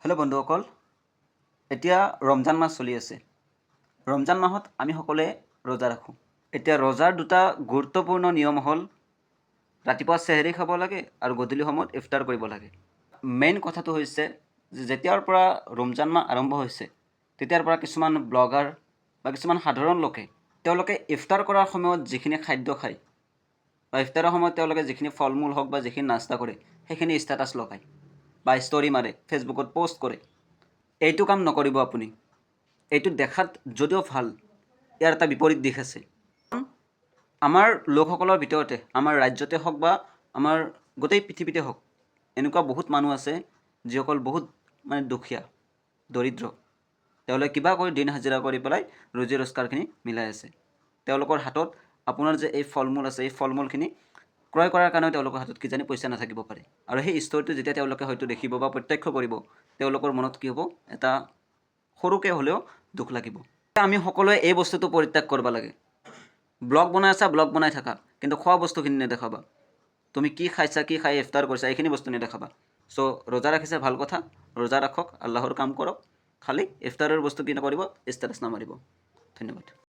Hello' বন্ধুসকল, এতিয়া ৰমজান মাহ চলি আছে। ৰমজান মাহত আমি সকলোৱে ৰোজা ৰাখোঁ। এতিয়া ৰোজাৰ দুটা গুৰুত্বপূৰ্ণ নিয়ম হ'ল ৰাতিপুৱা চেহেৰি খাব লাগে আৰু গধূলি সময়ত ইফতাৰ কৰিব লাগে। মেইন কথাটো হৈছে যে যেতিয়াৰ পৰা ৰমজান মাহ আৰম্ভ হৈছে তেতিয়াৰ পৰা কিছুমান ব্লগাৰ বা কিছুমান সাধাৰণ লোকে তেওঁলোকে ইফতাৰ কৰাৰ সময়ত যিখিনি খাদ্য খায় বা ইফতাৰৰ সময়ত তেওঁলোকে যিখিনি ফল মূল হওক বা যিখিনি নাস্তা কৰে সেইখিনি ষ্টেটাছ লগায় বা ষ্টৰি মাৰে, ফেচবুকত পোষ্ট কৰে। এইটো কাম নকৰিব আপুনি। এইটো দেখাত যদিও ভাল, ইয়াৰ এটা বিপৰীত দিশ আছে। আমাৰ লোকসকলৰ ভিতৰতে, আমাৰ ৰাজ্যতে হওক বা আমাৰ গোটেই পৃথিৱীতে হওক, এনেকুৱা বহুত মানুহ আছে যিসকল বহুত দুখীয়া, দৰিদ্ৰ। তেওঁলোকে কিবা কৰি দিন হাজিৰা কৰি পেলাই ৰোজী ৰোজগাৰখিনি মিলাই আছে। তেওঁলোকৰ হাতত আপোনাৰ যে এই ফল মূল আছে, এই ফল মূলখিনি ক্ৰয় কৰাৰ কাৰণেও তেওঁলোকৰ হাতত কিজানি পইচা নাথাকিব পাৰে। আৰু সেই ষ্টৰিটো যেতিয়া তেওঁলোকে হয়তো দেখিব বা প্ৰত্যক্ষ কৰিব, তেওঁলোকৰ মনত কি হ'ব, এটা সৰুকৈ হ'লেও দুখ লাগিব। আমি সকলোৱে এই বস্তুটো পৰিত্যাগ কৰিব লাগে। ব্লগ বনাই আছা, ব্লগ বনাই থাকা, কিন্তু খোৱা বস্তুখিনি নেদেখাবা। তুমি কি খাইছা, কি খাই ইফতাৰ কৰিছা, এইখিনি বস্তু নেদেখাবা। চ' ৰোজা ৰাখিছে ভাল কথা, ৰোজা ৰাখক, আল্লাহৰ কাম কৰক, খালি ইফতাৰৰ বস্তু কি নকৰিব, ষ্টেটাছ নামাৰিব। ধন্যবাদ।